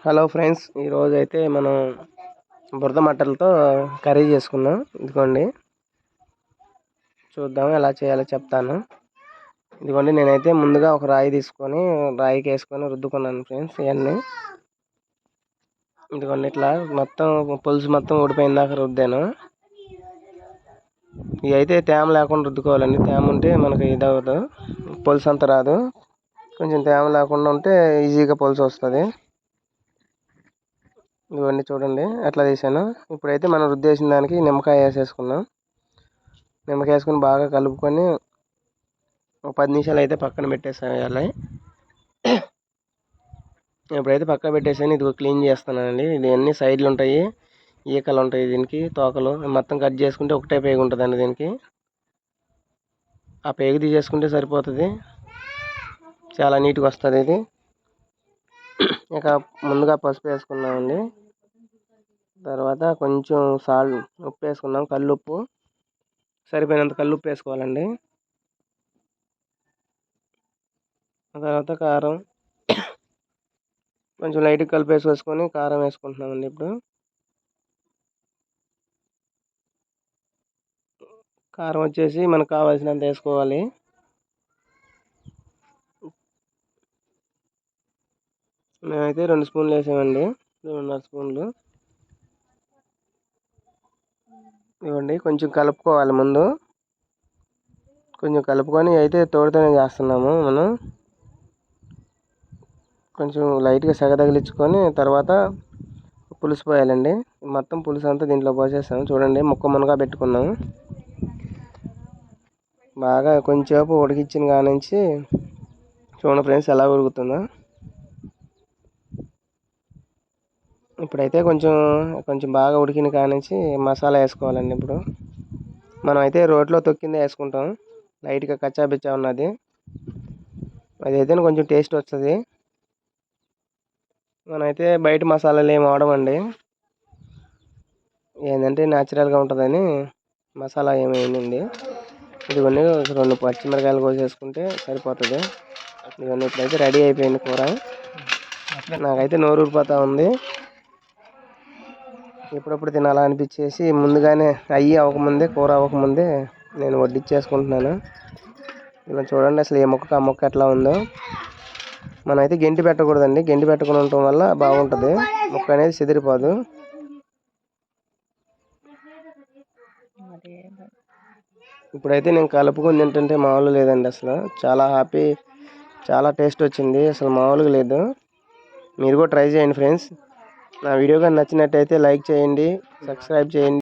Hello friends, ఈరోజు అయితే మనం బురద మట్టలతో కర్రీ చేసుకున్నాం. ఇదిగోండి, చూద్దాం ఎలా చేయాలో చెప్తాను. ఇదిగోండి, నేనైతే ముందుగా ఒక రాయి తీసుకొని రాయికి వేసుకొని రుద్దుకున్నాను ఫ్రెండ్స్. ఇవన్నీ ఇదిగోండి, ఇట్లా మొత్తం పులుసు మొత్తం ఊడిపోయిన దాకా రుద్దాను. ఇవి అయితే తేమ లేకుండా రుద్దుకోవాలండి. తేమ ఉంటే మనకి ఇది అవ్వదు, పులుసు అంత రాదు. కొంచెం తేమ లేకుండా ఉంటే ఈజీగా పులుసు వస్తుంది. ఇవన్నీ చూడండి ఎట్లా తీసాను. ఇప్పుడైతే మనం రుద్దేసిన దానికి నిమ్మకాయ వేసేసుకున్నాం. నిమ్మకాయ వేసుకుని బాగా కలుపుకొని ఒక 10 నిమిషాలు అయితే పక్కన పెట్టేసేయాలి. ఇప్పుడైతే పక్కన పెట్టేసాను. ఇది క్లీన్ చేస్తున్నానండి. ఇది అన్ని సైడ్లు ఉంటాయి, ఈకలు ఉంటాయి, దీనికి తోకలు మొత్తం కట్ చేసుకుంటే ఒకటే పేగు ఉంటుందండి. దీనికి ఆ పేగు తీసేసుకుంటే సరిపోతుంది, చాలా నీట్గా వస్తుంది ఇది. ఇక ముందుగా పసుపు వేసుకున్నామండి. తర్వాత కొంచెం ఉప్పు వేసుకున్నాం, కల్లుప్పు సరిపోయినంత కల్లుప్పు వేసుకోవాలండి. తర్వాత కారం కొంచెం లైట్గా కలిపేసుకొని కారం వేసుకుంటున్నామండి. ఇప్పుడు కారం వచ్చేసి మనకు కావాల్సినంత వేసుకోవాలి. మేమైతే 2 స్పూన్లు వేసామండి, 2.5 స్పూన్లు. ఇవ్వండి, కొంచెం కలుపుకోవాలి. ముందు కొంచెం కలుపుకొని అయితే తోడుతోనే చేస్తున్నాము మనం. కొంచెం లైట్గా సెగ తగిలించుకొని తర్వాత పులుసు పోయాలండి. మొత్తం పులుసు అంతా దీంట్లో పోసేసాము. చూడండి, మునగా పెట్టుకున్నాము. బాగా కొంచెంసేపు ఉడికించిన కానించి చూడండి ఫ్రెండ్స్ ఎలా ఉడుకుతుందో. ఇప్పుడైతే కొంచెం బాగా ఉడికిన కానించి మసాలా వేసుకోవాలండి. ఇప్పుడు మనం అయితే రోట్లో తొక్కిందే వేసుకుంటాం. లైట్గా కచ్చాబిచ్చా ఉన్నది, అదైతే కొంచెం టేస్ట్ వస్తుంది. మనమైతే బయట మసాలాలు ఏమి వాడమండి. ఏంటంటే న్యాచురల్గా ఉంటుందని మసాలా ఏమైందండి. ఇదిగోండి, 2 పచ్చిమిరకాయలు కోసేసుకుంటే సరిపోతుంది. ఇవన్నీ ఇప్పుడైతే రెడీ అయిపోయింది కూర. నాకైతే నోరు ఊరిపోతూ ఉంది. ఎప్పుడప్పుడు తినాలా అనిపించేసి ముందుగానే అవ్వకముందే కూర అవ్వకముందే నేను వడ్డిచ్చేసుకుంటున్నాను. ఇలా చూడండి అసలు ఏ మొక్క ఆ మొక్క ఎట్లా ఉందో. మనమైతే గెంటి పెట్టకూడదండి. గెంటి పెట్టుకుని ఉండటం వల్ల బాగుంటుంది, మొక్క అనేది చెదిరిపోదు. ఇప్పుడైతే నేను కలుపుకొని తింటుంటే మామూలు లేదండి. అసలు చాలా హ్యాపీ, చాలా టేస్ట్ వచ్చింది, అసలు మామూలుగా లేదు. మీరు కూడా ట్రై చేయండి ఫ్రెండ్స్. నా వీడియో కానీ నచ్చినట్టయితే లైక్ చేయండి, సబ్స్క్రైబ్ చేయండి.